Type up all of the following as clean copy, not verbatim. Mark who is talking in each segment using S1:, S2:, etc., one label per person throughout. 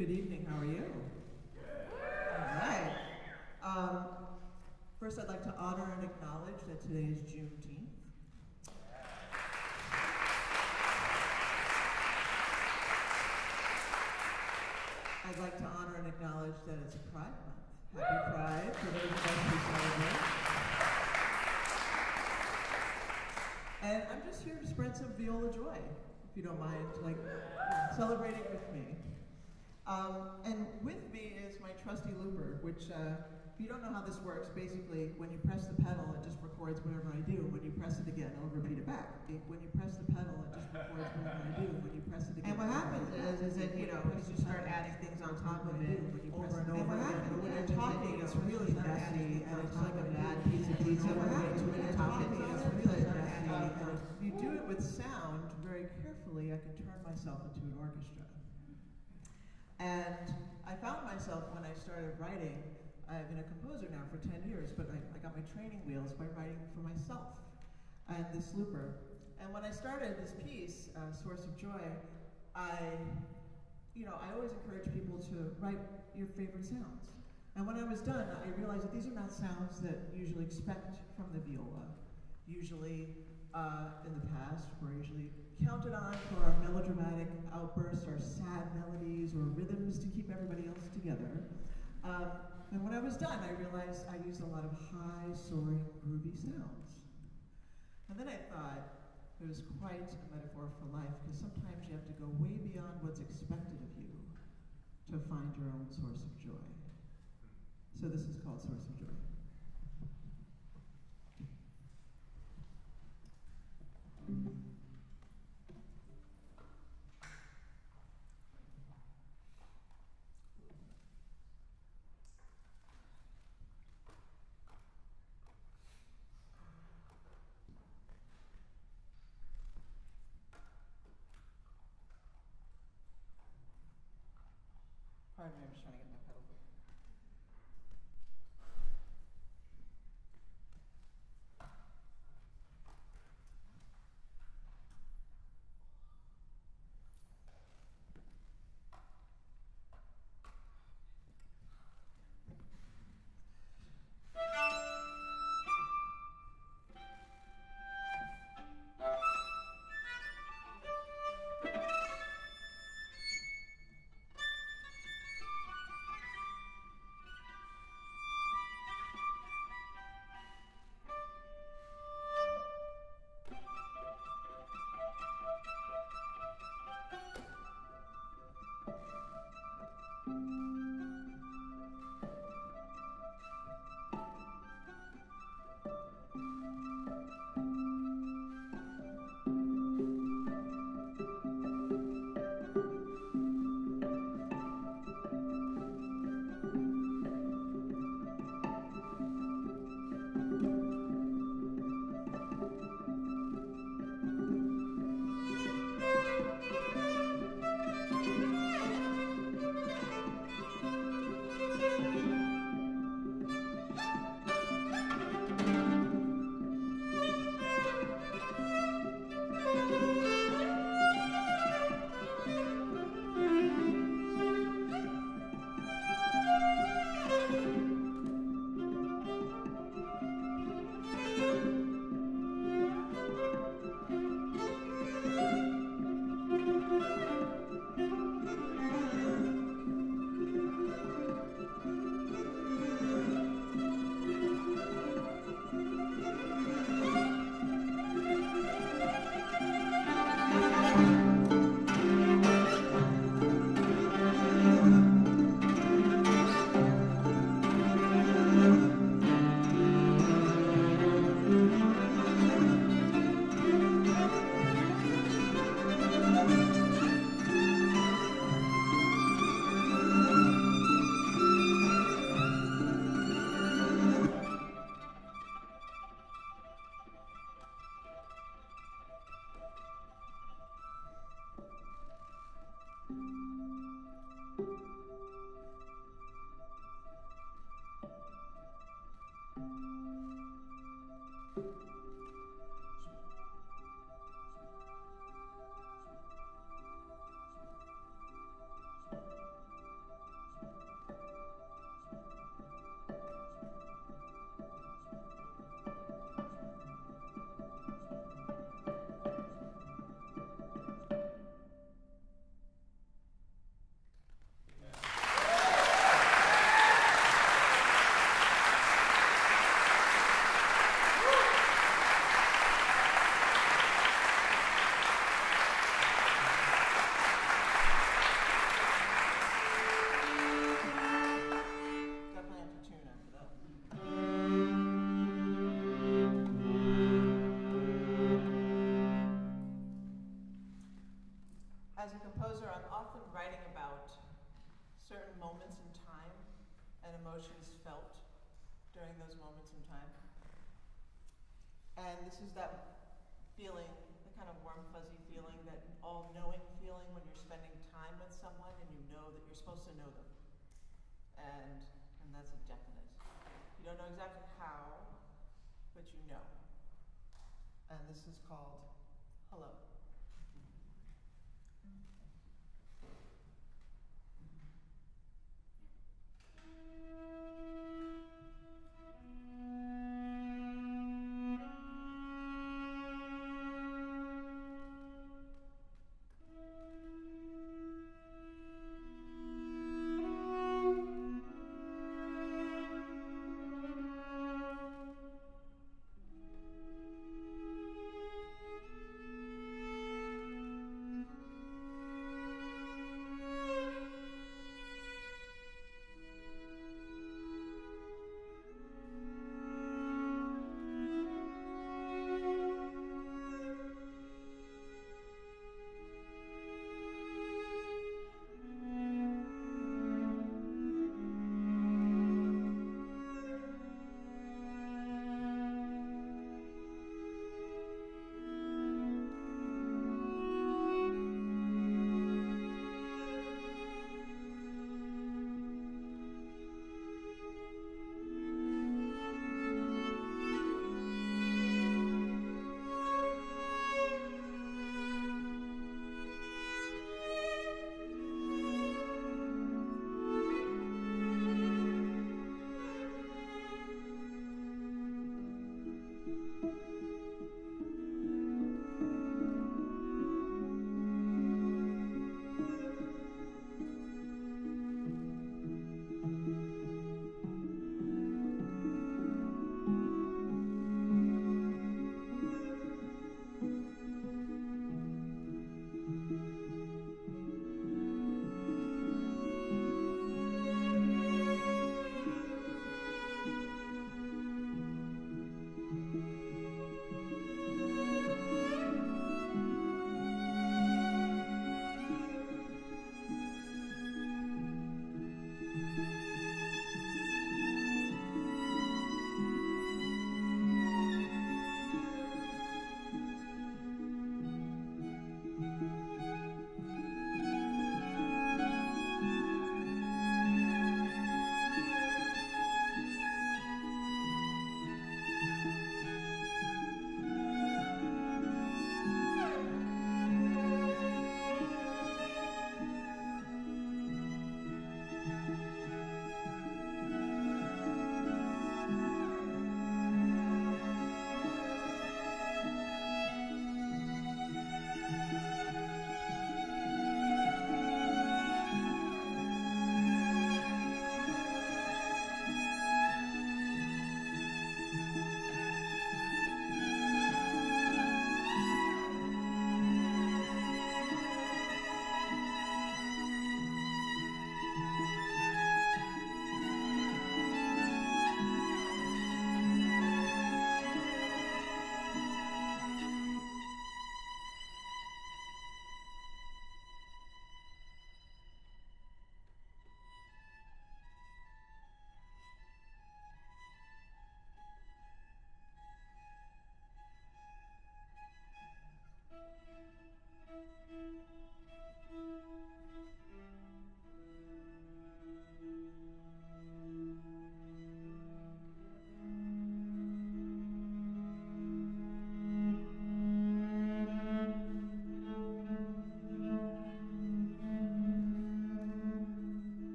S1: Good evening, how are you? All right. First, I'd like to honor and acknowledge that today is Juneteenth. I'd like to honor and acknowledge that it's Pride Month. Happy Pride for those of us who celebrate. And I'm just here to spread some viola joy, if you don't mind, celebrating with me. And with me is my trusty looper, which, if you don't know how this works, basically, when you press the pedal, it just records whatever I do. When you press it again, it'll repeat it back. When you press the pedal, it just records whatever I do. When you press it again,
S2: and what happens is that, you start adding things on top of it
S1: over and over again. But when you're talking, it's really messy, and it's like a bad piece of pizza. When you're talking, it's really messy. And if you do it with sound very carefully, I can turn myself into an orchestra. And I found myself when I started writing, I've been a composer now for 10 years, but I got my training wheels by writing for myself and this looper. And when I started this piece, Source of Joy, I always encourage people to write your favorite sounds. And when I was done, I realized that these are not sounds that you usually expect from the viola. Usually, in the past, we're usually counted on for our melodramatic outbursts, our sad melodies, or rhythms to keep everybody else together. And when I was done, I realized I used a lot of high, soaring, groovy sounds. And then I thought it was quite a metaphor for life, because sometimes you have to go way beyond what's expected of you to find your own source of joy. So this is called Source of Joy. Pardon me, I'm just trying to get my pedal book. and emotions felt during those moments in time. And this is that feeling, the kind of warm, fuzzy feeling, that all-knowing feeling when you're spending time with someone and you know that you're supposed to know them. And that's a definite. You don't know exactly how, but you know. And this is called Hello.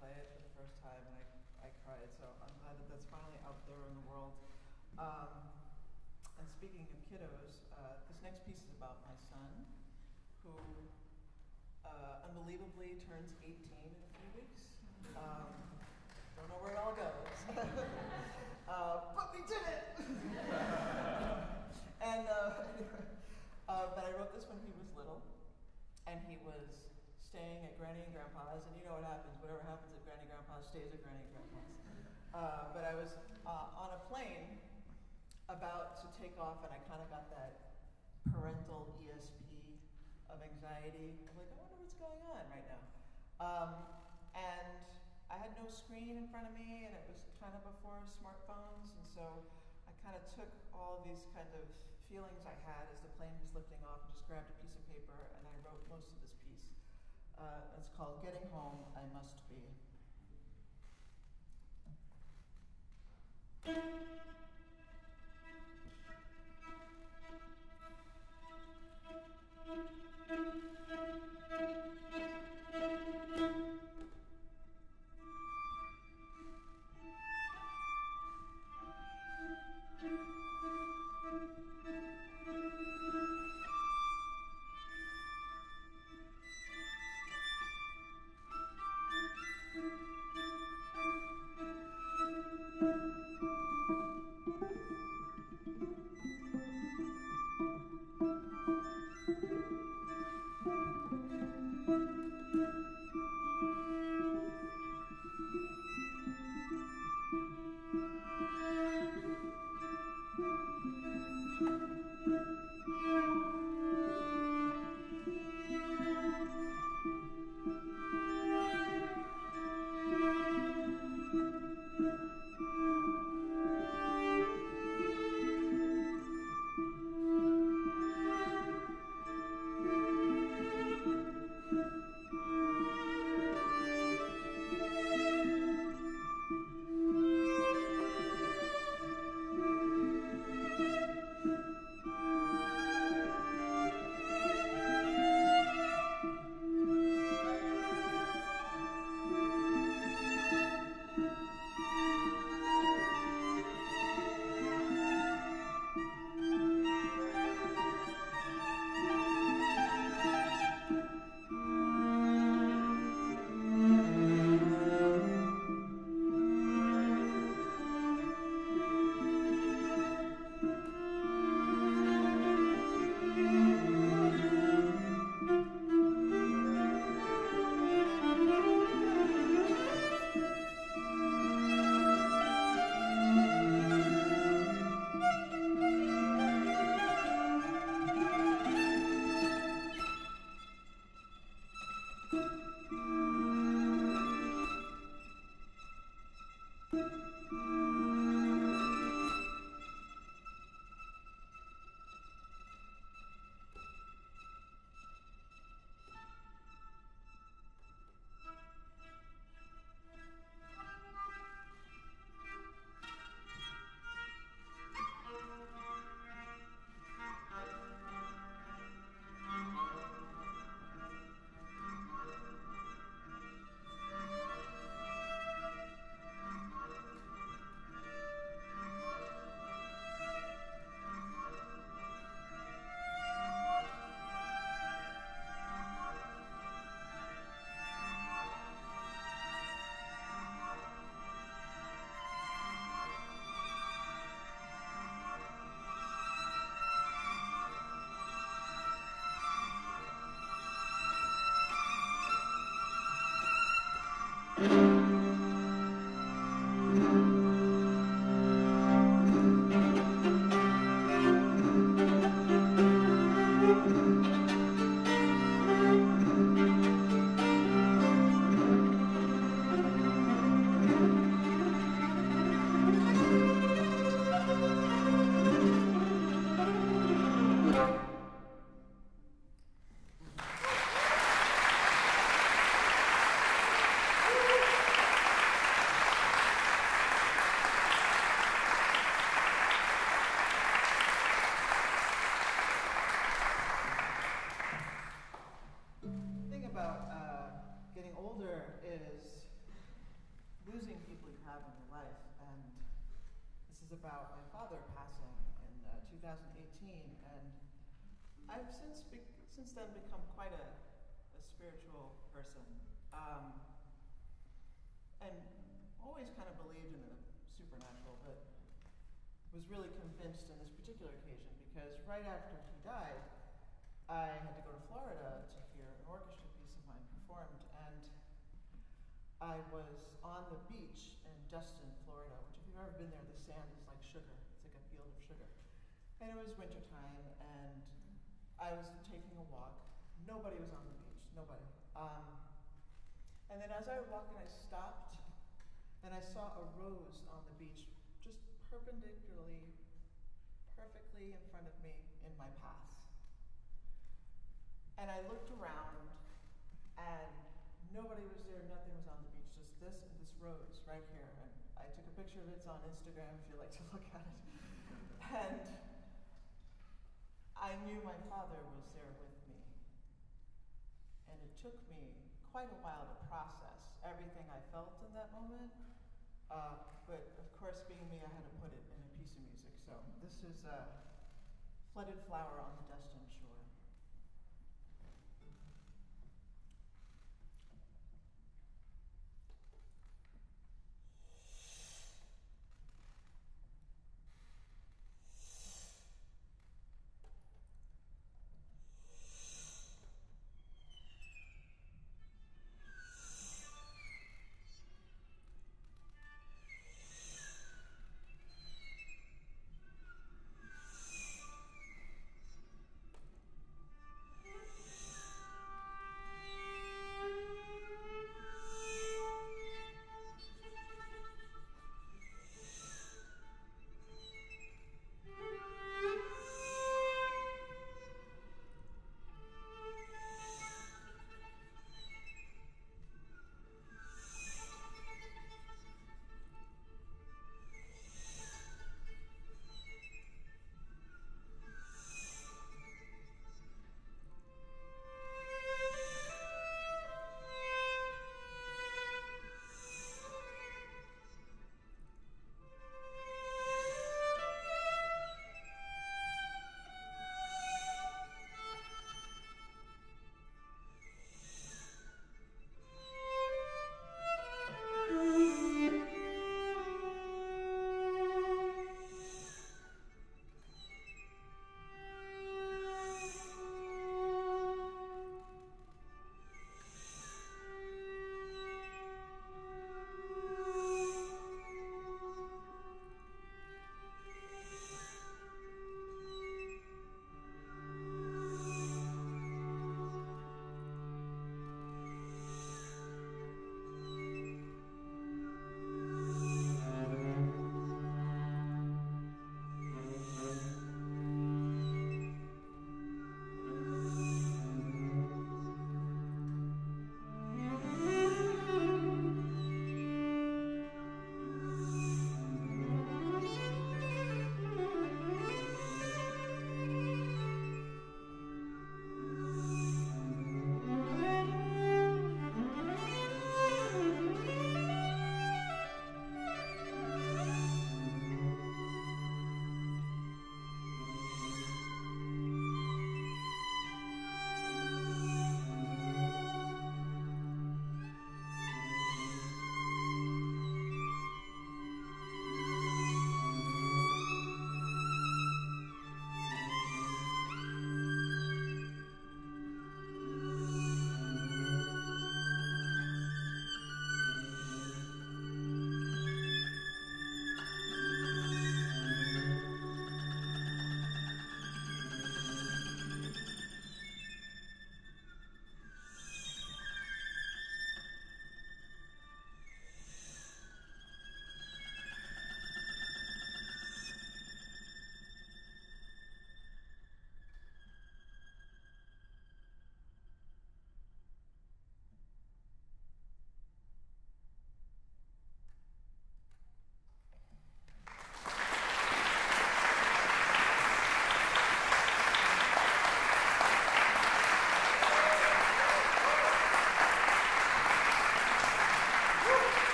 S1: play it for the first time, and I cried. So I'm glad that that's finally out there in the world. And speaking of kiddos, this next piece is about my son, who unbelievably turns 18 in a few weeks. Don't know where it all goes. But we did it! And but I wrote this when he was little, and he was staying at Granny and Grandpa's, and you know what happens. Whatever happens at Granny and Grandpa's stays at Granny and Grandpa's. But I was on a plane about to take off, and I kind of got that parental ESP of anxiety. I'm like, I wonder what's going on right now. And I had no screen in front of me, and it was kind of before smartphones, and so I kind of took all these kind of feelings I had as the plane was lifting off and just grabbed a piece of paper, and I wrote most of this piece. It's called Getting Home, I Must Be. have in your life. And this is about my father passing in 2018. And I've since then become quite a spiritual person. And always kind of believed in the supernatural, but was really convinced in this particular occasion because right after he died, I had to go to Florida to hear an orchestra piece of mine performed, and I was on the beach in Destin, Florida, which if you've ever been there, the sand is like sugar. It's like a field of sugar. And it was wintertime, and I was taking a walk. Nobody was on the beach, nobody. And then as I was walking, I stopped, and I saw a rose on the beach, just perpendicularly, perfectly in front of me in my path. And I looked around, and nobody was there, nothing was on the beach, just this and this rose right here. And I took a picture of it, it's on Instagram if you'd like to look at it. And I knew my father was there with me. And it took me quite a while to process everything I felt in that moment. But of course, being me, I had to put it in a piece of music. So this is Flooded Flower on the Destin Shore.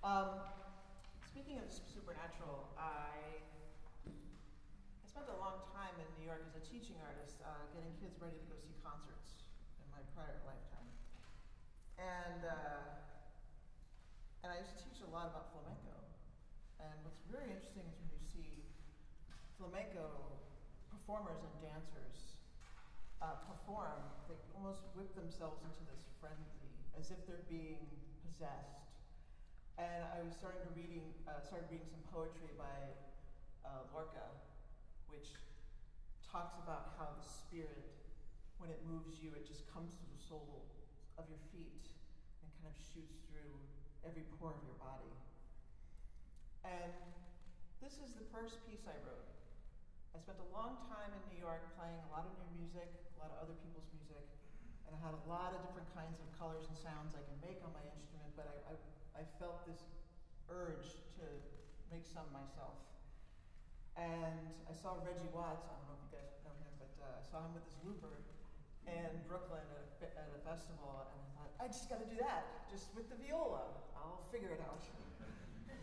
S2: Speaking of supernatural, I spent a long time in New York as a teaching artist, getting kids ready to go see concerts in my prior lifetime. And I used to teach a lot about flamenco. And what's very interesting is when you see flamenco performers and dancers perform, they almost whip themselves into this frenzy, as if they're being possessed. And I was started reading some poetry by Lorca, which talks about how the spirit, when it moves you, it just comes through the sole of your feet and kind of shoots through every pore of your body. And this is the first piece I wrote. I spent a long time in New York playing a lot of new music, a lot of other people's music, and I had a lot of different kinds of colors and sounds I can make on my instrument, but I felt this urge to make some myself. And I saw Reggie Watts, I don't know if you guys know him, but I saw him with his looper in Brooklyn at a festival, and I thought, I just gotta do that, just with the viola, I'll figure it out.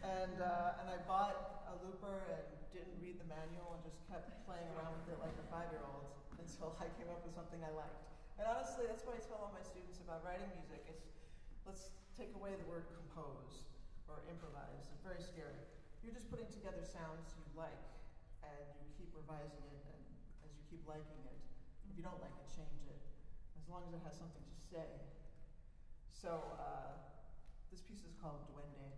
S2: And I bought a looper and didn't read the manual and just kept playing around with it like a 5-year-old until I came up with something I liked. And honestly, that's what I tell all my students about writing music. Let's take away the word compose or improvise. It's very scary. You're just putting together sounds you like, and you keep revising it, and as you keep liking it. If you don't like it, change it, as long as it has something to say. So this piece is called Duende.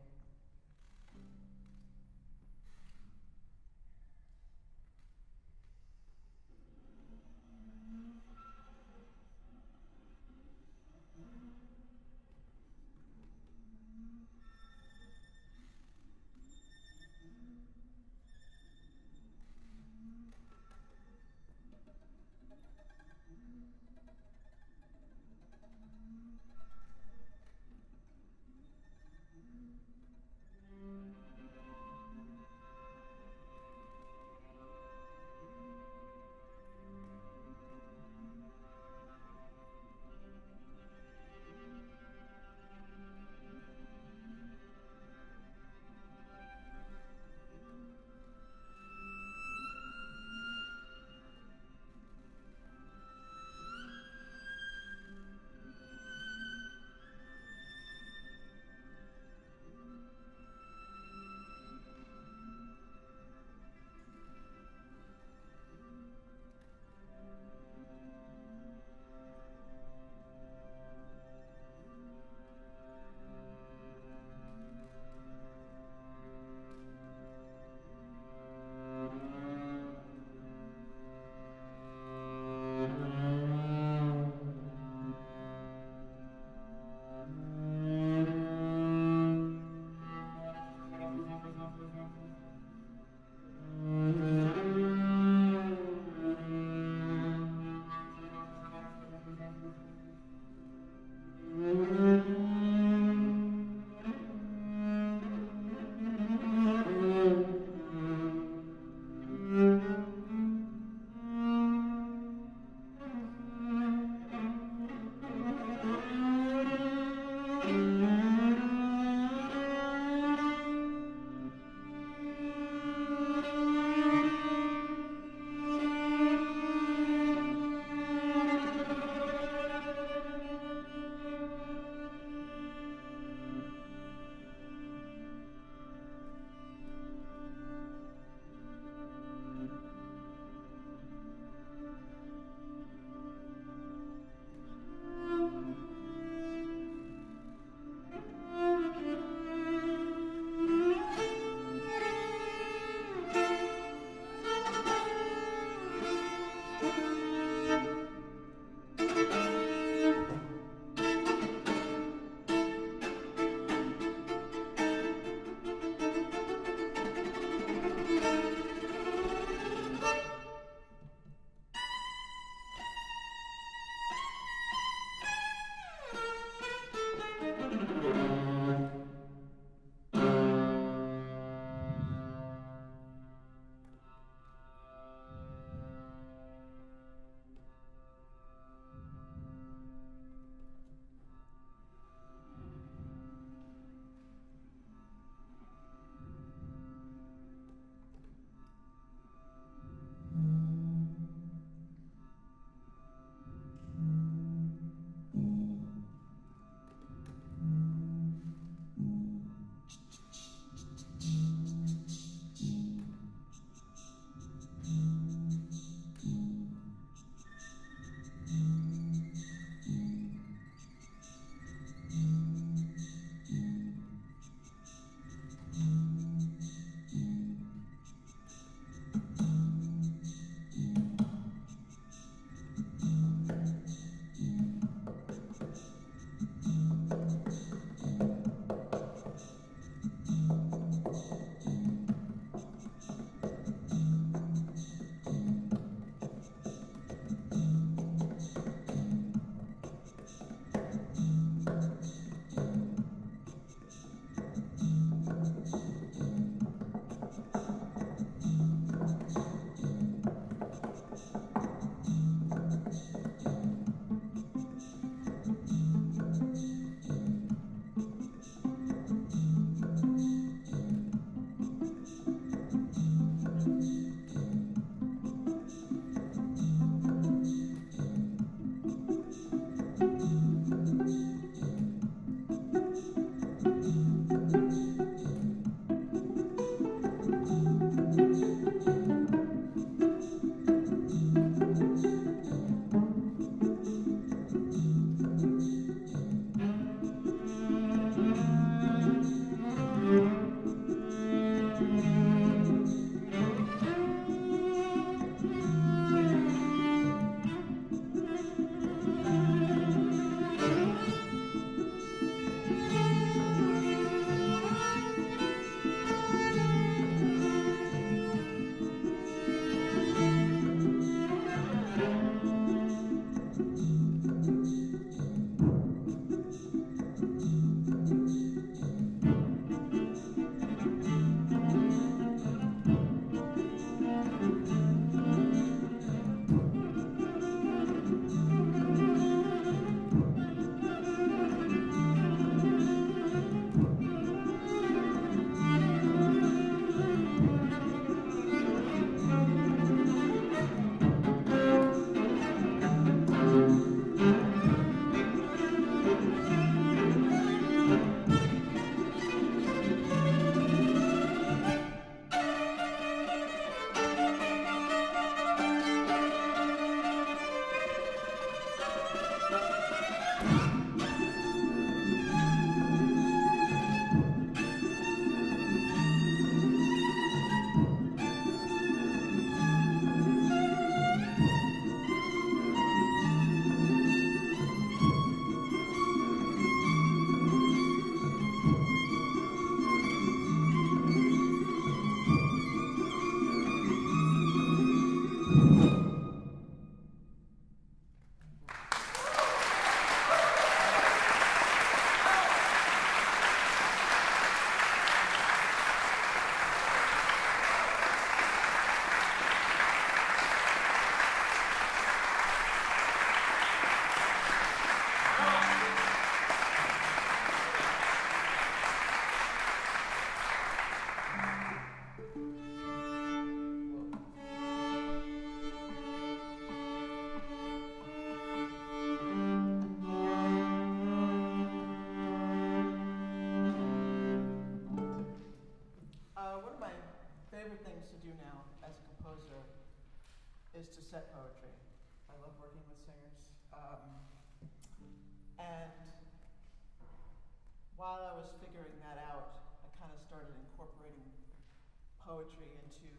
S2: poetry into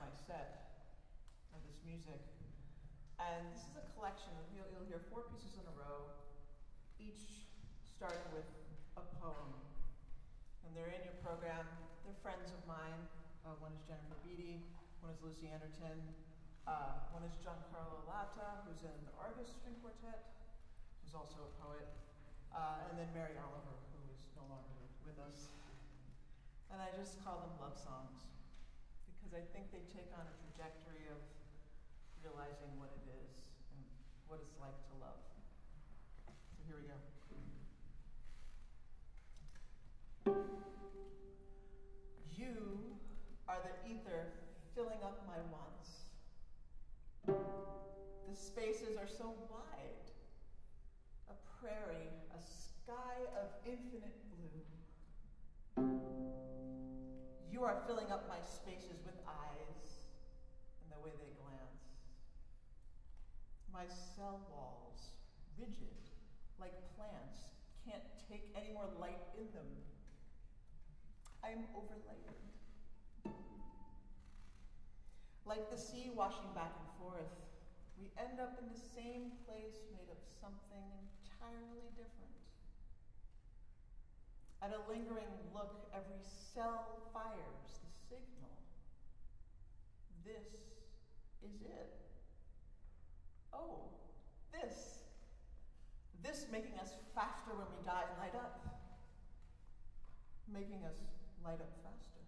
S2: my set of this music. And this is a collection. You'll hear 4 pieces in a row, each starting with a poem. And they're in your program. They're friends of mine. One is Jennifer Beattie, one is Lucy Anderton, one is Giancarlo Latta, who's in the Argus String Quartet, who's also a poet, and then Mary Oliver, who is no longer with us. And I just call them love songs, because I think they take on a trajectory of realizing what it is and what it's like to love. So here we go. You are the ether filling up my wants. The spaces are so wide, a prairie, a sky of infinite blue. You are filling up my spaces with eyes and the way they glance. My cell walls, rigid, like plants, can't take any more light in them. I'm overlayered. Like the sea washing back and forth, we end up in the same place made of something entirely different. At a lingering look, every cell fires the signal. This is it. Oh, this making us faster when we die and light up. Making us light up faster.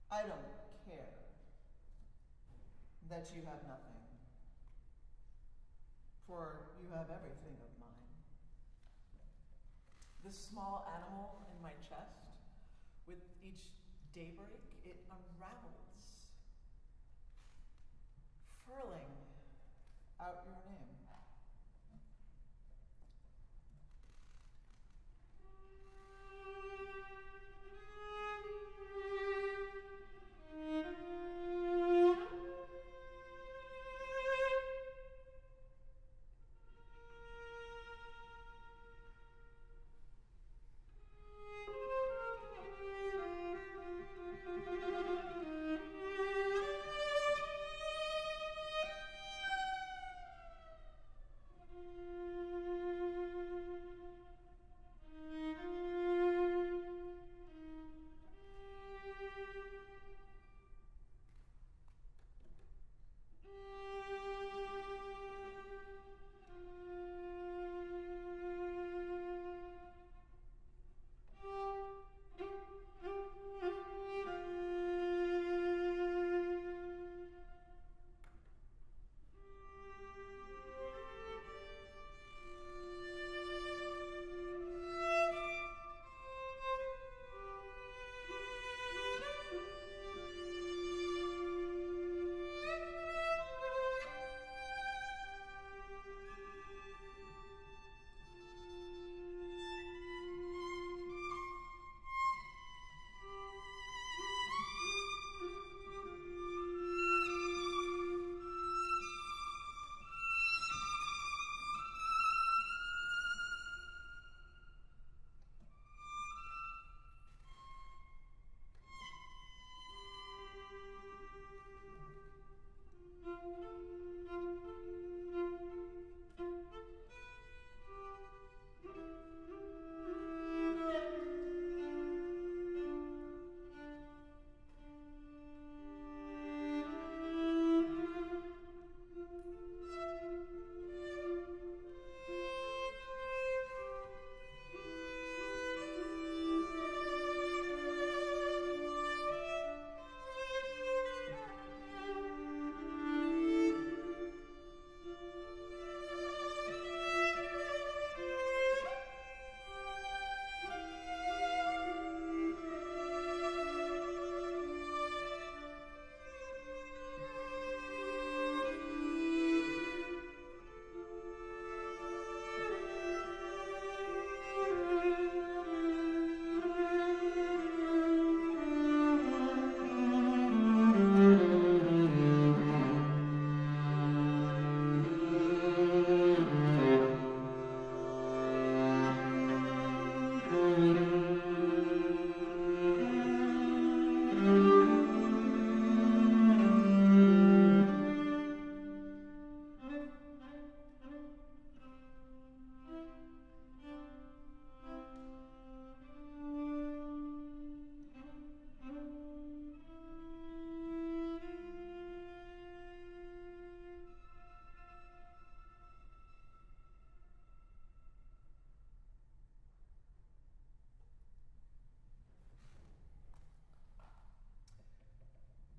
S2: I don't care that you have nothing, for you have everything of mine. The small animal in my chest, with each daybreak, it unravels, furling out your name.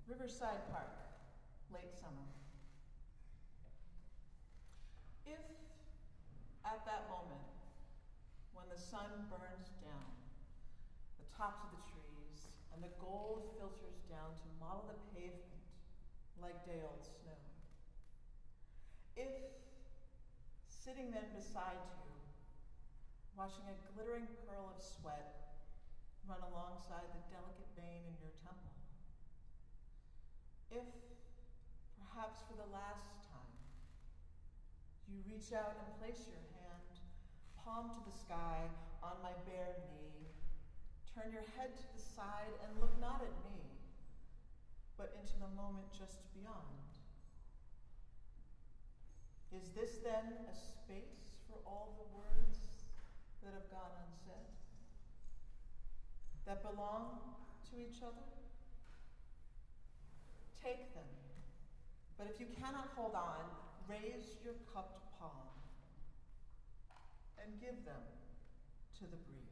S2: Riverside Park, late summer. If at that moment, when the sun burns down the tops of the trees and the gold filters down to model the pavement like day-old snow, if sitting then beside you, watching a glittering curl of sweat run alongside the delicate vein in your temple, if, perhaps for the last time, you reach out and place your hand, palm to the sky, on my bare knee, turn your head to the side and look not at me, but into the moment just beyond. Is this then a space for all the words that have gone unsaid, that belong to each other? Take them, but if you cannot hold on, raise your cupped palm and give them to the breeze.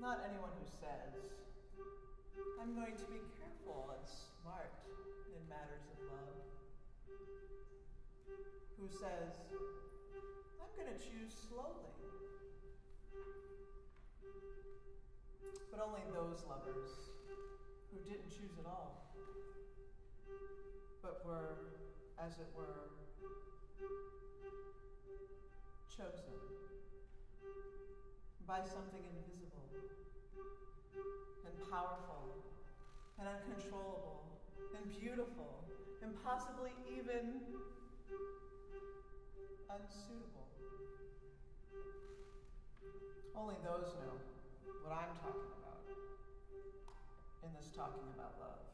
S2: Not anyone who says, I'm going to be careful and smart in matters of love. Who says, I'm going to choose slowly. But only those lovers who didn't choose at all, but were, as it were, chosen by something invisible and powerful and uncontrollable and beautiful and possibly even unsuitable. Only those know what I'm talking about in this talking about love.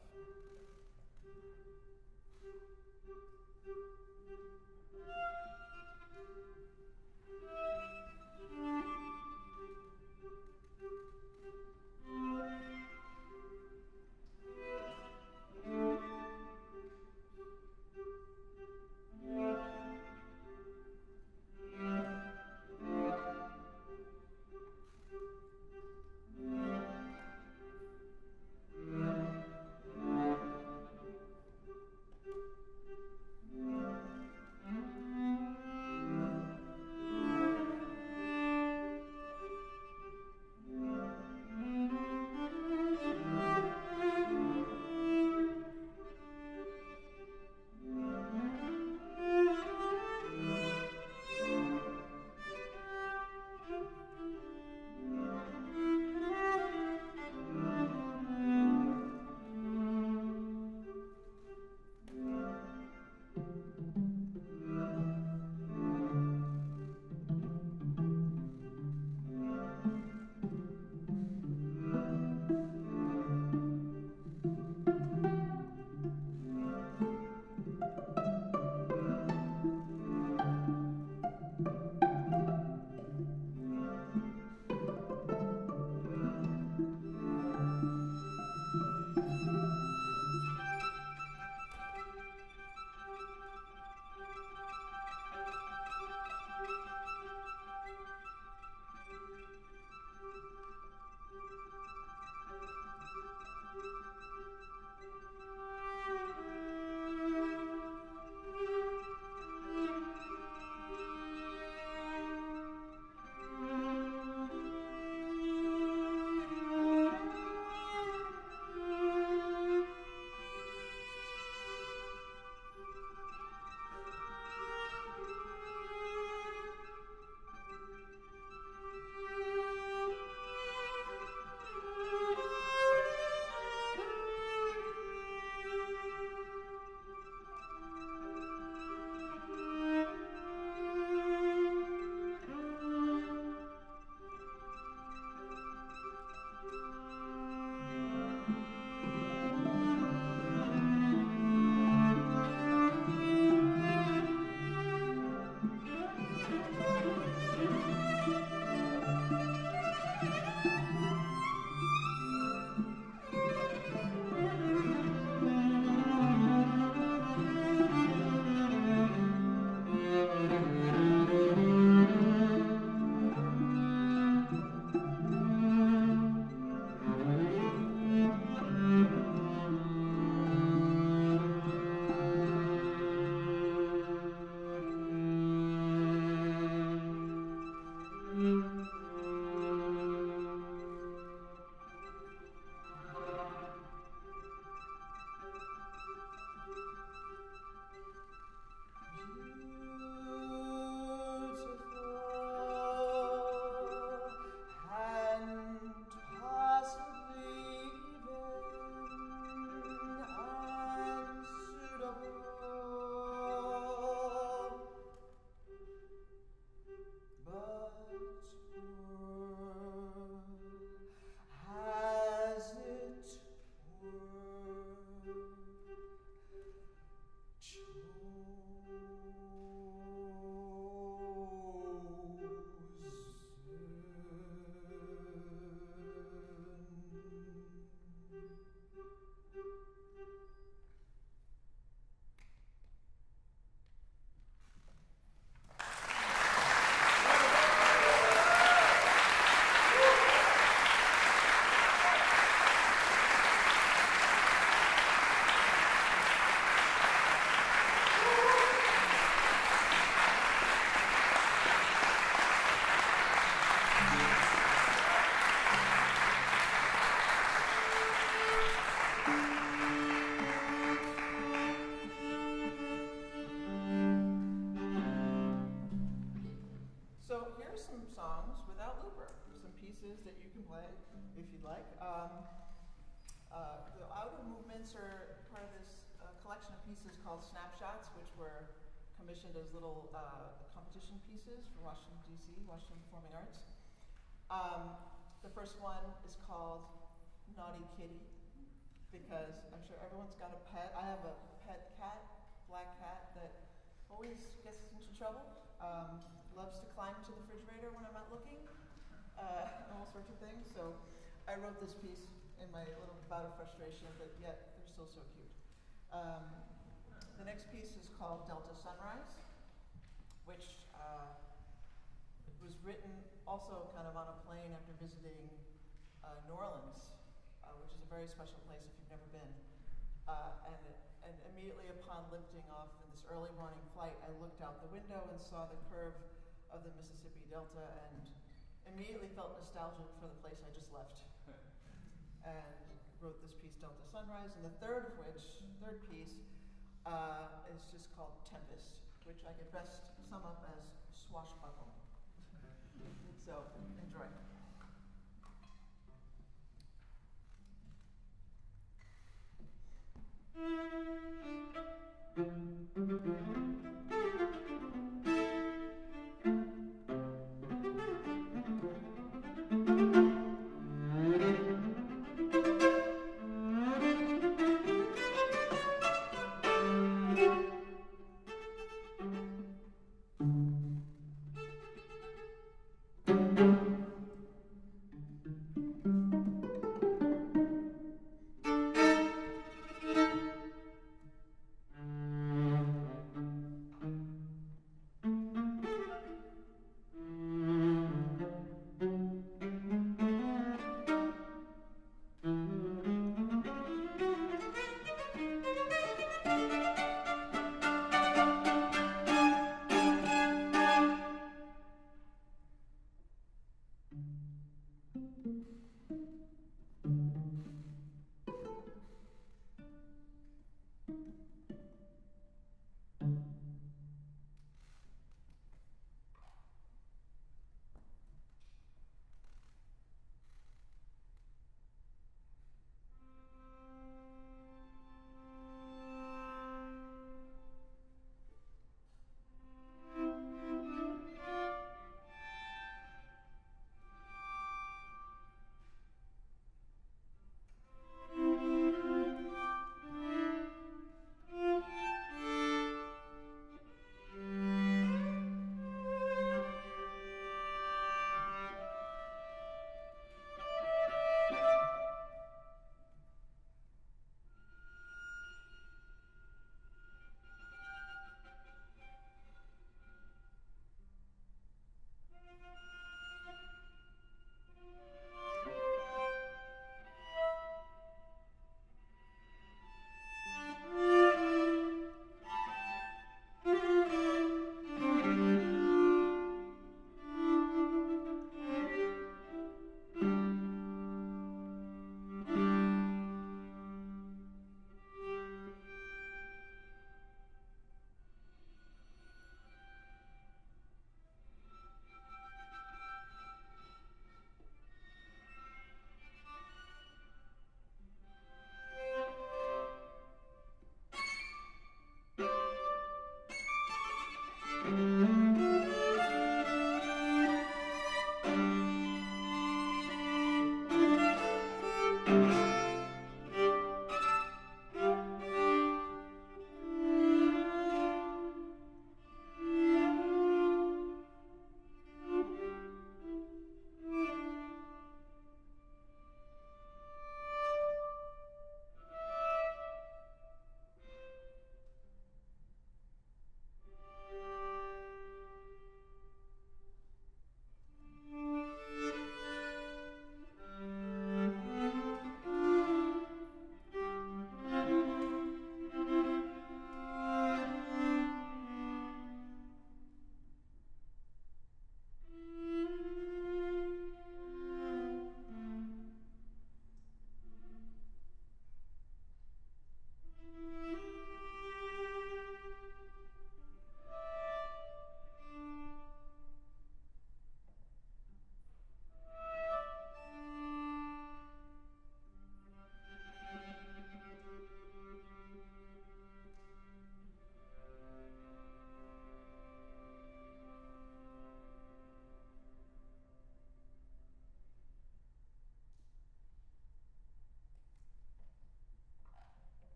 S2: piece is called Snapshots, which were commissioned as little competition pieces for Washington, D.C., Washington Performing Arts. The first one is called Naughty Kitty, because I'm sure everyone's got a pet. I have a pet cat, black cat, that always gets into trouble. Loves to climb to the refrigerator when I'm not looking, all sorts of things. So I wrote this piece in my little bout of frustration, but yet they're still so cute. The next piece is called Delta Sunrise, which was written also kind of on a plane after visiting New Orleans, which is a very special place if you've never been. And immediately upon lifting off in this early morning flight, I looked out the window and saw the curve of the Mississippi Delta and immediately felt nostalgic for the place I just left. And wrote this piece, Delta Sunrise, and the third piece is just called Tempest, which I could best sum up as swashbuckling. So, enjoy.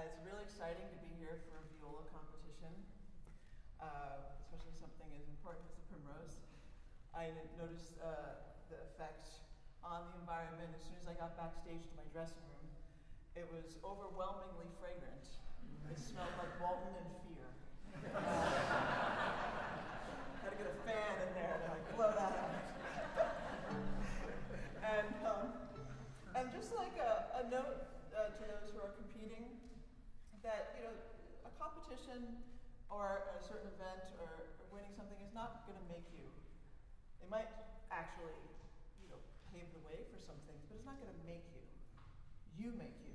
S2: It's really exciting to be here for a viola competition, especially something as important as the Primrose. I noticed the effect on the environment as soon as I got backstage to my dressing room. It was overwhelmingly fragrant. It smelled like Walton and Fear. Had to get a fan in there to like blow that out. And just like a note to those who are competing, that a competition or a certain event or winning something is not going to make you. It might actually, pave the way for some things, but it's not going to make you. You make you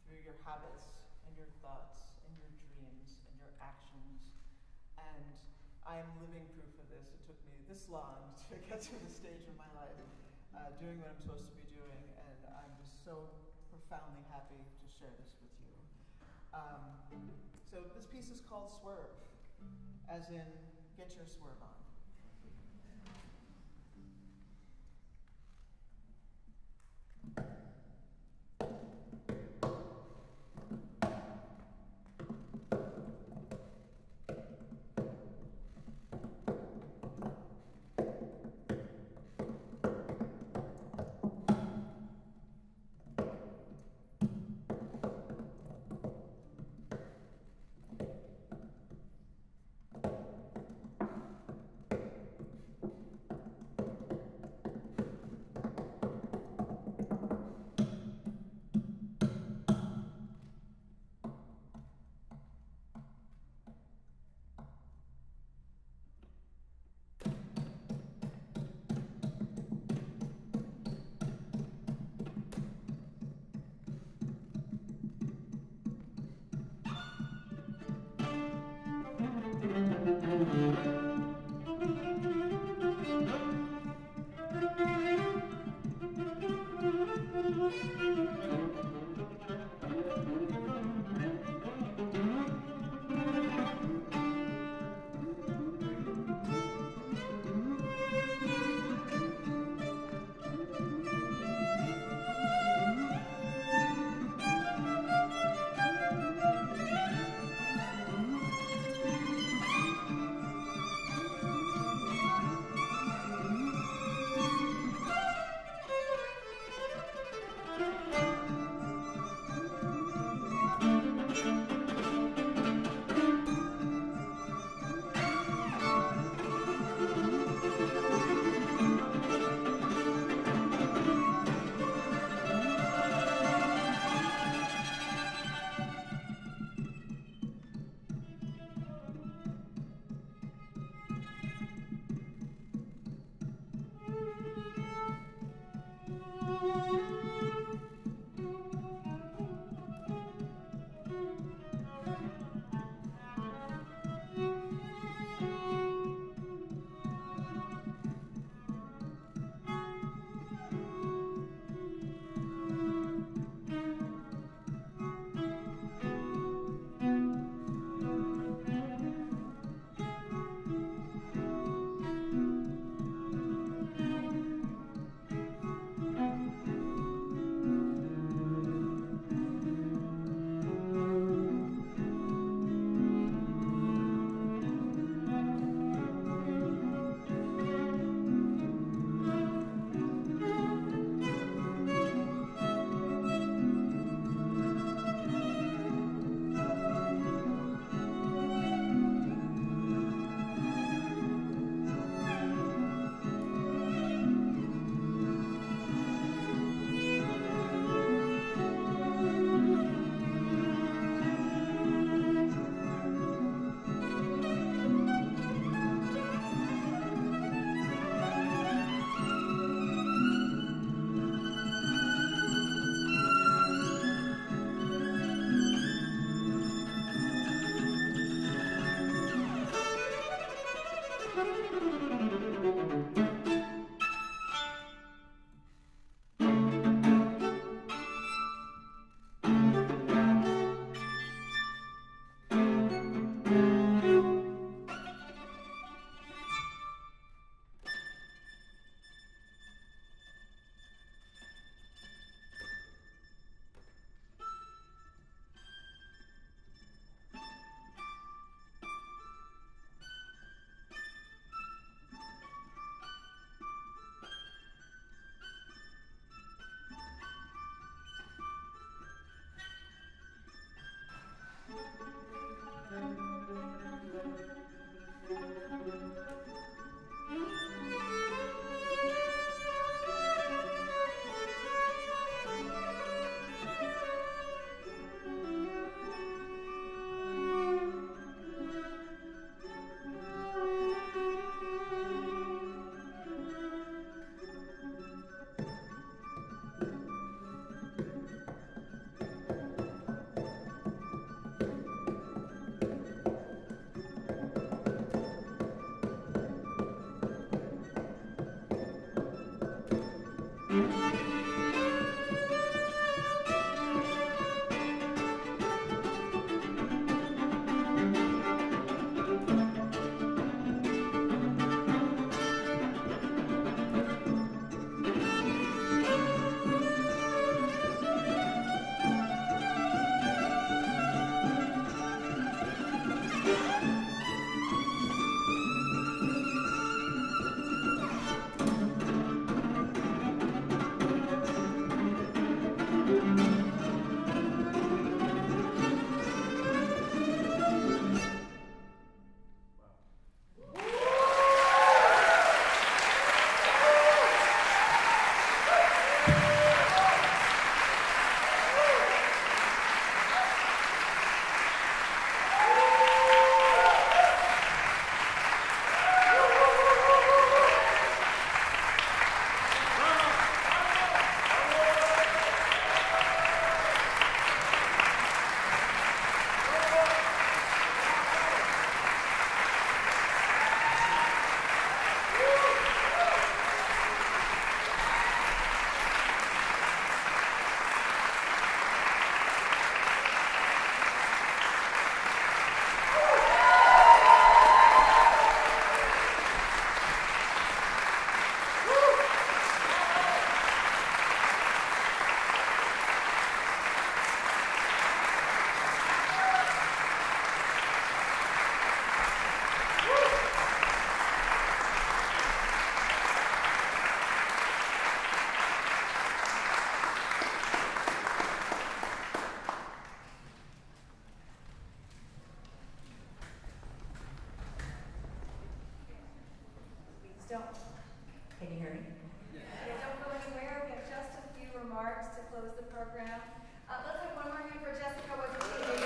S2: through your habits and your thoughts and your dreams and your actions. And I am living proof of this. It took me this long to get to this stage of my life, doing what I'm supposed to be doing, and I'm just so profoundly happy to share this with you. So this piece is called Swerve, as in get your swerve on.
S3: don't, can you hear me? Yeah, don't go anywhere. We have just a few remarks to close the program. Let's have one more hand for Jessica. What do you think?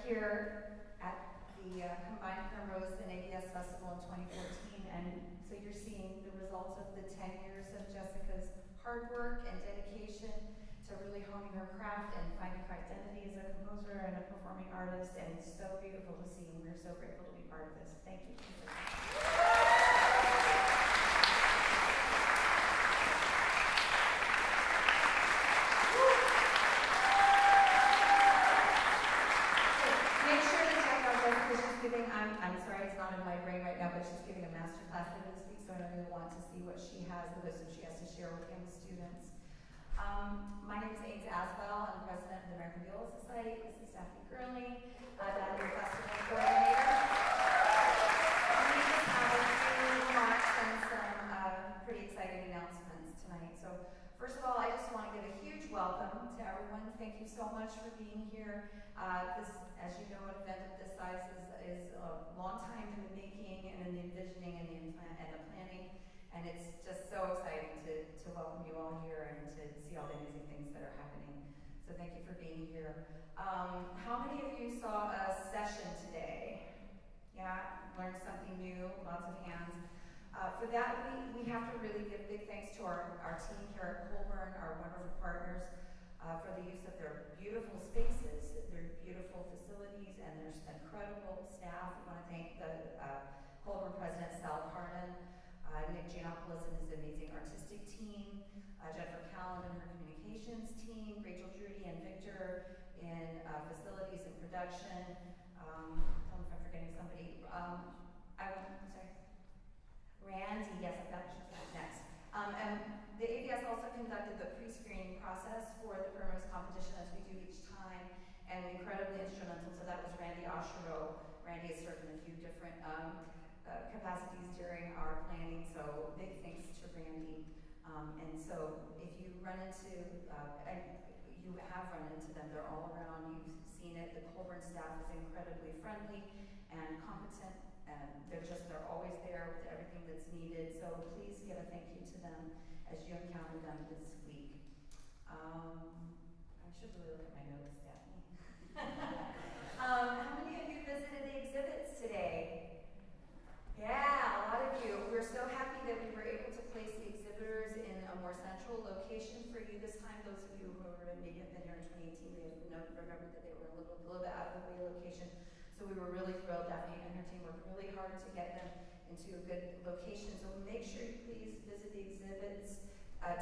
S3: Here at the Combined Primrose and ABS Festival in 2014, and so you're seeing the results of the 10 years of Jessica's hard work and dedication to really honing her craft and finding her identity as a composer and a performing artist, and it's so beautiful to see, and we're so grateful to be part of this. Thank you. I'm sorry, it's not in my brain right now, but she's giving a master class later this week, so I really want to see what she has, the wisdom she has to share with young students. My name is Ames Aswell. I'm president of the American Viola Society. This is Daphne Gurley, that is festival coordinator. We just have a few remarks and some pretty exciting announcements tonight. So first of all, I just want to give a huge welcome to everyone. Thank you so much for being here. This, as you know, an event of this size is a long time in the making and in the envisioning and the planning, and it's just so exciting to welcome you all here and to see all the amazing things that are happening. So thank you for being here. How many of you saw a session today? Yeah, learned something new, lots of hands. For that, we have to really give big thanks to our team here at Colburn, our wonderful partners, for the use of their beautiful spaces, their beautiful facilities, and their incredible staff. We want to thank the Colburn president, Sal Carden, Nick Giancarlo and his amazing artistic team, Jennifer Callan and her communications team, Rachel Drudy and Victor in facilities and production. Tell me if I'm forgetting somebody. Sorry. Randy, yes, I thought she was next. And the ABS also conducted the pre-screening process for the Primrose competition, as we do each time, and incredibly instrumental. So that was Randy Oshiro. Randy has served in a few different capacities during our planning, so big thanks to Randy. And so if you run into, and you have run into them, they're all around, you've seen it. The Colburn staff is incredibly friendly and competent. They're always there with everything that's needed. So please give a thank you to them as you encounter them this week. I should really look at my notes, Daphne. How many of you visited the exhibits today? Yeah, a lot of you. We're so happy that we were able to place the exhibitors in a more central location for you this time. Those of you who maybe have been here in 2018 may have remembered that they were a little bit out of the way location. So we were really thrilled. Daphne and her team worked really hard to get them into a good location. So make sure you please visit the exhibits.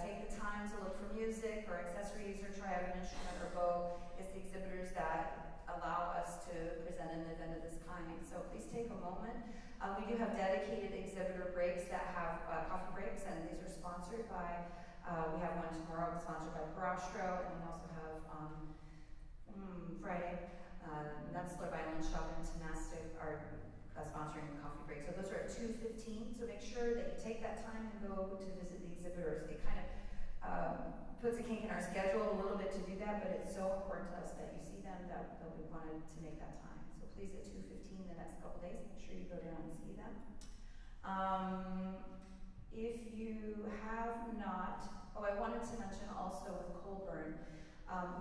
S3: Take the time to look for music or accessories or try out an instrument or bow. It's the exhibitors that allow us to present an event of this kind. So please take a moment. We do have dedicated exhibitor breaks that have coffee breaks, and these are sponsored by, we have one tomorrow sponsored by Parastro, and we also have Friday, Nutzler Violin Shop and Tenastic are sponsoring the coffee break. So those are at 2:15, so make sure that you take that time and go to visit the exhibitors. It kind of puts a kink in our schedule a little bit to do that, but it's so important to us that you see them that we wanted to make that time. So please at 2:15 the next couple days, make sure you go down and see them. If you have not, I wanted to mention also with Colburn,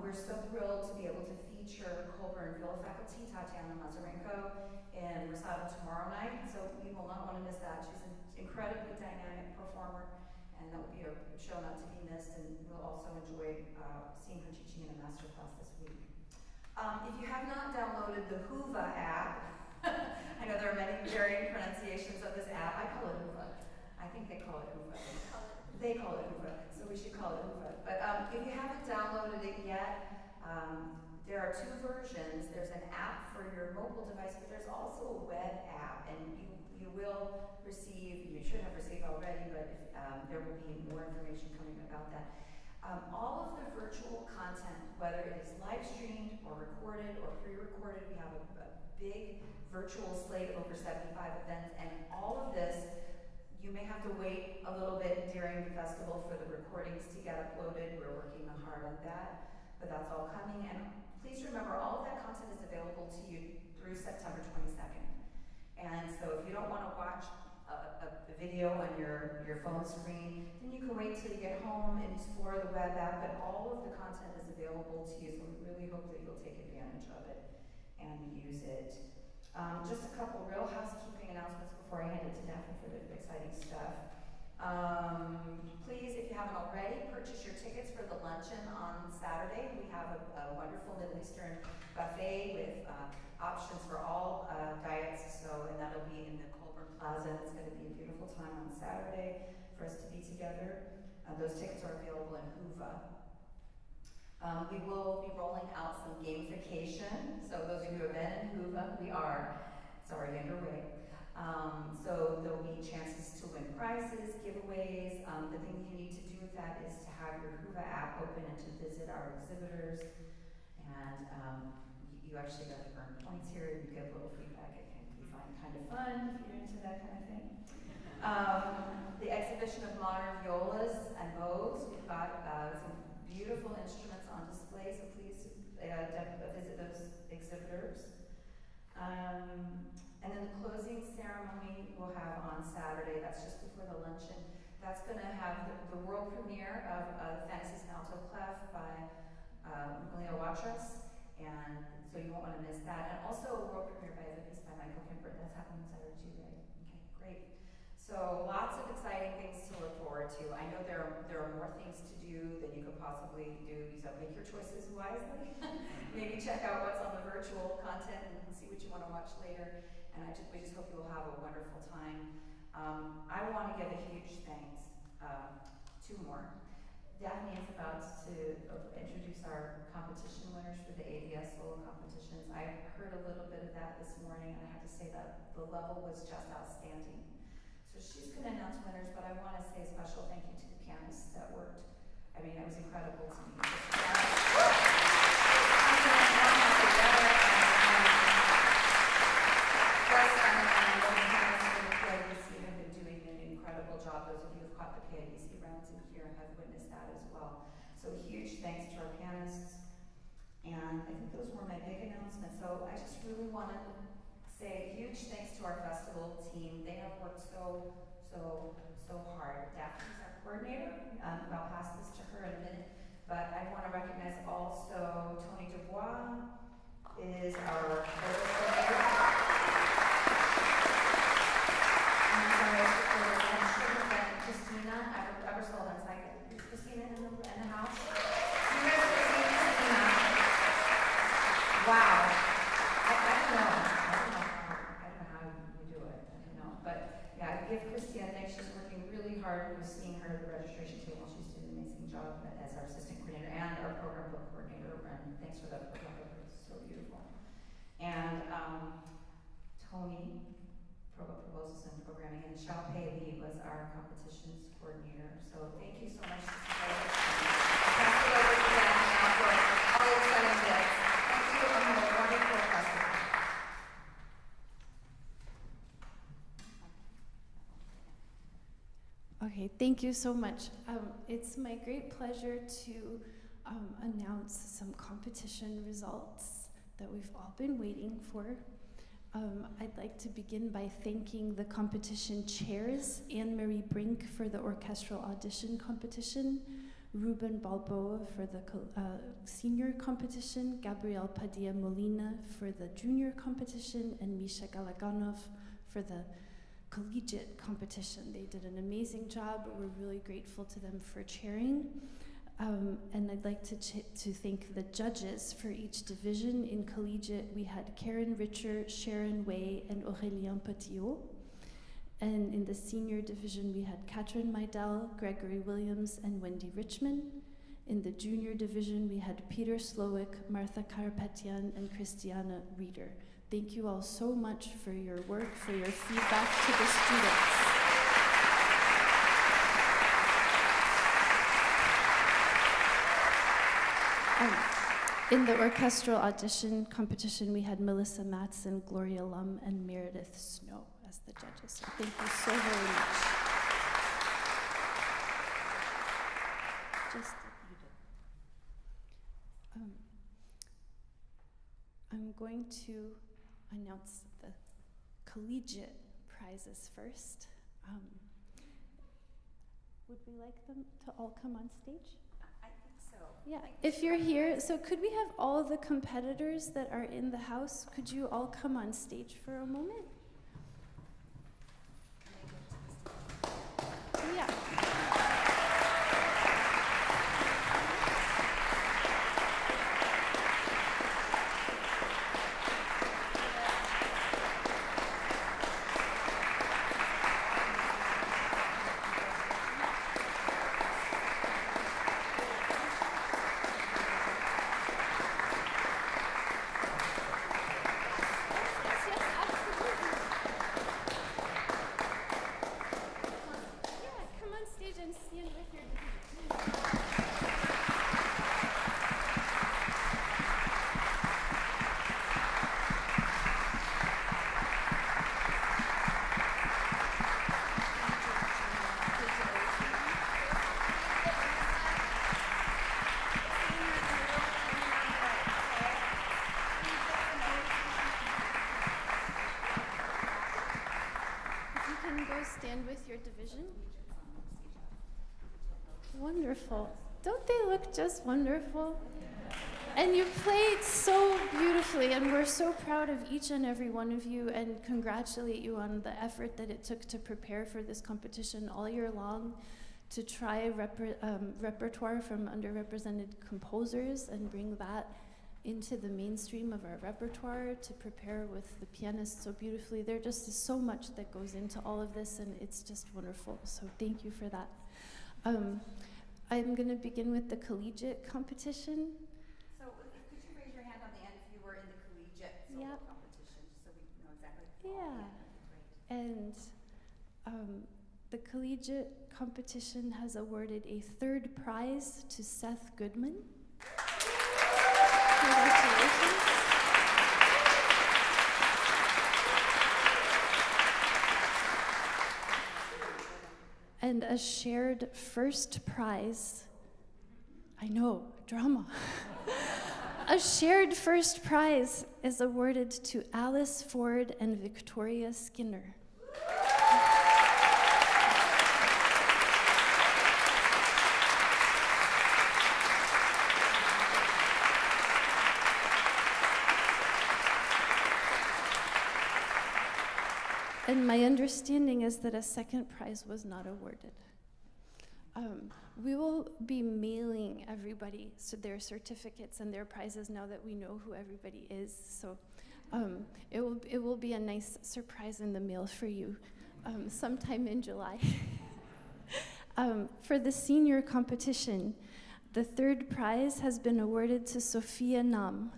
S3: we're so thrilled to be able to feature Colburn Viola faculty Tatiana Mazarenko in Recital tomorrow night, so you will not want to miss that. She's an incredibly dynamic performer, and that will be a show not to be missed, and we'll also enjoy seeing her teaching in a masterclass this week. If you have not downloaded the Huva app, I know there are many varying pronunciations of this app. I call it Huva. I think they call it Huva. They call it Huva, so we should call it Huva. But if you haven't downloaded it yet, there are two versions. There's an app for your mobile device, but there's also a web app, and you will receive, you should have received already, but there will be more information coming about that. All of the virtual content, whether it is live streamed or recorded or pre-recorded, we have a big virtual slate of over 75 events, and all of this, you may have to wait a little bit during the festival for the recordings to get uploaded. We're working hard on that, but that's all coming. And please remember, all of that content is available to you through September 22nd. And so if you don't want to watch a video on your phone screen, then you can wait till you get home and explore the web app, but all of the content is available to you, so we really hope that you'll take advantage of it and use it. Just a couple real housekeeping announcements before I hand it to Daphne for the exciting stuff. Please, if you haven't already, purchase your tickets for the luncheon on Saturday. We have a wonderful Middle Eastern buffet with options for all diets, and that'll be in the Plaza. It's going to be a beautiful time on Saturday for us to be together. Those tickets are available in Hoover. We will be rolling out some gamification. So those of you who have been in Hoover, it's already underway. So there'll be chances to win prizes, giveaways. The thing you need to do with that is to have your Hoover app open and to visit our exhibitors. And you actually got to earn points here. You get a little feedback. Kind of fun if you're into that kind of thing. The exhibition of modern violas and bows. We've got some beautiful instruments on display, so please visit those exhibitors. And then the closing ceremony we'll have on Saturday. That's just before the luncheon. That's going to have the world premiere of the Fantasy Alto Clef by Melina Watras, and so you won't want to miss that. And also a world premiere by a piece by Michael Kimber. That's happening Saturday too, right? Okay, great. So lots of exciting things to look forward to. I know there are more things to do than you could possibly do, so make your choices wisely. Maybe check out what's on the virtual content and see what you want to watch later. And we just hope you'll have a wonderful time. I want to give a huge thanks, two more. Daphne is about to introduce our competition winners for the ADS solo competitions. I heard a little bit of that this morning, and I have to say that the level was just outstanding. So she's going to announce winners, but I want to say a special thank you to the pianists that worked. I mean, it was incredible to me. So huge thanks to our pianists, and I think those were my big announcements. So I just really want to say a huge thanks to our festival team. They have worked so hard. Daphne's our coordinator. I'll pass this to her in a minute, but I want to recognize also Tony Dubois is our photo coordinator. And Christina, Ebersold, is Christina in the house? Christina. Wow. I don't know how you do it. I don't know. But yeah, I give Christina thanks. She's working really hard. We're seeing her at the registration table. She's doing an amazing job as our assistant coordinator and our program book coordinator. And thanks for that program book. It's so beautiful. And Tony, Proposals and Programming, and Shao Pei Lee was our competitions coordinator. So thank you so much. Pass it over to them now for all the exciting bits. Thank you on the wonderful festival.
S4: Okay, thank you so much. It's my great pleasure to announce some competition results that we've all been waiting for. I'd like to begin by thanking the competition chairs, Anne-Marie Brink for the orchestral audition competition, Ruben Balboa for the senior competition, Gabriel Padilla Molina for the junior competition, and Misha Galaganov for the collegiate competition. They did an amazing job. We're really grateful to them for chairing. And I'd like to thank the judges for each division. In collegiate, we had Karen Richer, Sharon Way, and Aurélien Petillot. And in the senior division, we had Catherine Meidel, Gregory Williams, and Wendy Richmond. In the junior division, we had Peter Slowick, Martha Karapetian, and Christiana Reeder. Thank you all so much for your work, for your feedback to the students. In the orchestral audition competition, we had Melissa Matson, Gloria Lum, and Meredith Snow as the judges. So thank you so very much. Just I'm going to announce the collegiate prizes first. Would we like them to all come on stage?
S3: I think so.
S4: Yeah, if you're here, so could we have all the competitors that are in the house, could you all come on stage for a moment? Yeah. Stand with your division. Wonderful. Don't they look just wonderful? And you played so beautifully, and we're so proud of each and every one of you and congratulate you on the effort that it took to prepare for this competition all year long, to try repertoire from underrepresented composers and bring that into the mainstream of our repertoire, to prepare with the pianists so beautifully. There just is so much that goes into all of this, and it's just wonderful. So thank you for that. I'm going to begin with the collegiate competition.
S3: So could you raise your hand on the end if you were in the collegiate solo competition, just so we know exactly?
S4: And the collegiate competition has awarded a third prize to Seth Goodman. Congratulations. And a shared first prize, I know, drama. A shared first prize is awarded to Alice Ford and Victoria Skinner. And my understanding is that a second prize was not awarded. We will be mailing everybody their certificates and their prizes now that we know who everybody is. So it will be a nice surprise in the mail for you sometime in July. For the senior competition, the third prize has been awarded to Sophia Nam.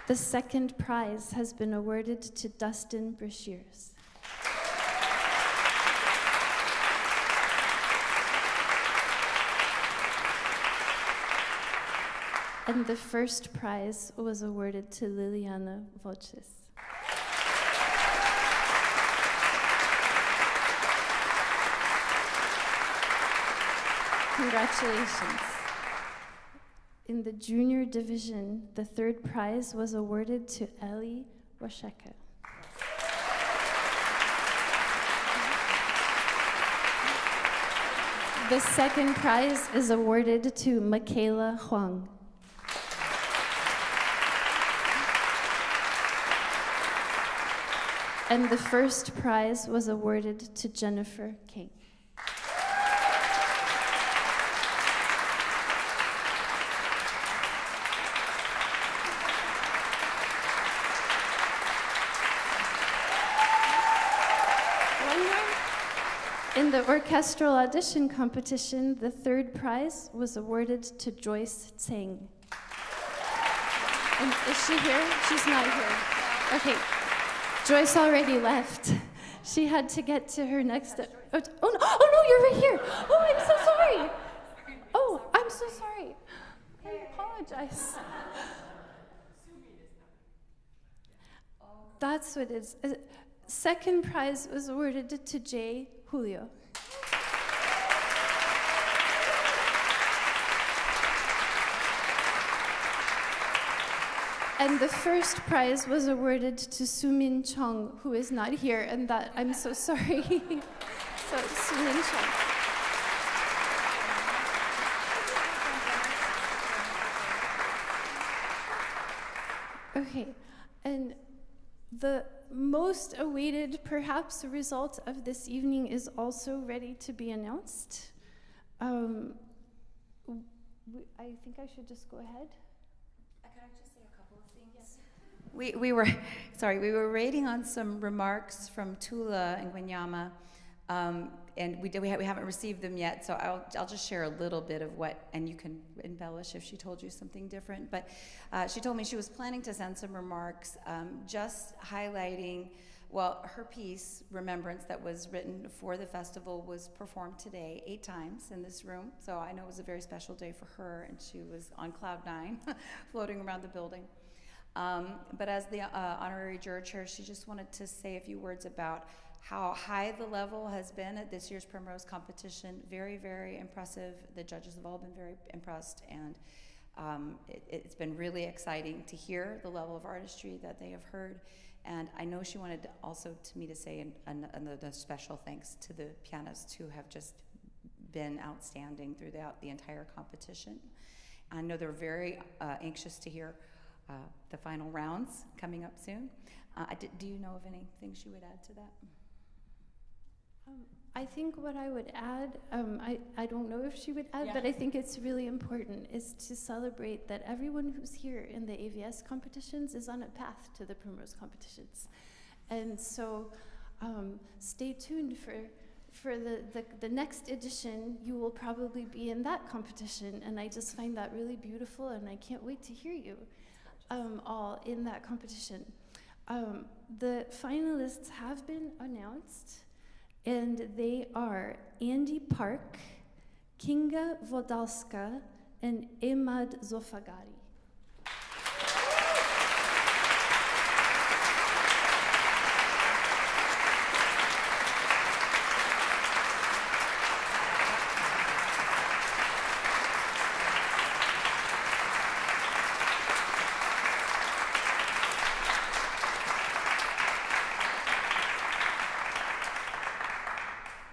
S4: The second prize has been awarded to Destin Brashears. And the first prize was awarded to Liliana Voces. Congratulations. In the junior division, the third prize was awarded to Ellie Washeka. The second prize is awarded to Michaela Huang. And the first prize was awarded to Jennifer King. In the orchestral audition competition, the third prize was awarded to Joyce Tseng. And is she here? She's not here. Okay. Joyce already left. She had to get to her next. Oh no, you're right here. Oh, I'm so sorry. Oh, I'm so sorry. I apologize. That's what it is. Second prize was awarded to Jay Julio. And the first prize was awarded to Sumin Chung, who is not here, and that I'm so sorry. So Sumin Chung. Okay, and the most awaited, perhaps, result of this evening is also ready to be announced. I think I should just go ahead.
S3: Could I just say a couple of things? Yes. We were waiting on some remarks from Tula and Gwenyama, and we haven't received them yet, so I'll just share a little bit of what, and you can embellish if she told you something different, but she told me she was planning to send some remarks, just highlighting, well, her piece, Remembrance, that was written for the festival was performed today 8 times in this room, so I know it was a very special day for her, and she was on cloud 9, floating around the building. But as the honorary juror chair, she just wanted to say a few words about how high the level has been at this year's Primrose competition. Very, very impressive. The judges have all been very impressed, and it's been really exciting to hear the level of artistry that they have heard. And I know she wanted also me to say a special thanks to the pianists who have just been outstanding throughout the entire competition. I know they're very anxious to hear the final rounds coming up soon. Do you know of anything she would add to that?
S4: I think what I would add, I don't know if she would add, but I think it's really important, is to celebrate that everyone who's here in the AVS competitions is on a path to the Primrose competitions. And so stay tuned for the next edition. You will probably be in that competition, and I just find that really beautiful, and I can't wait to hear you all in that competition. The finalists have been announced, and they are Andy Park, Kinga Wodalska, and Emad Zofagari.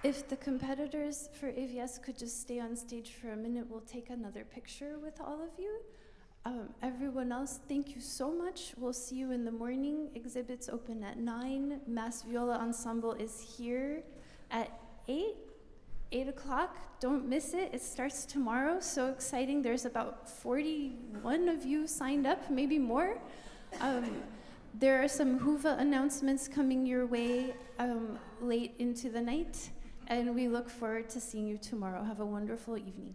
S4: If the competitors for AVS could just stay on stage for a minute, we'll take another picture with all of you. Everyone else, thank you so much. We'll see you in the morning. Exhibits open at 9. Mass Viola Ensemble is here at 8 o'clock. Don't miss it. It starts tomorrow. So exciting. There's about 41 of you signed up, maybe more. There are some Huva announcements coming your way late into the night. And we look forward to seeing you tomorrow. Have a wonderful evening.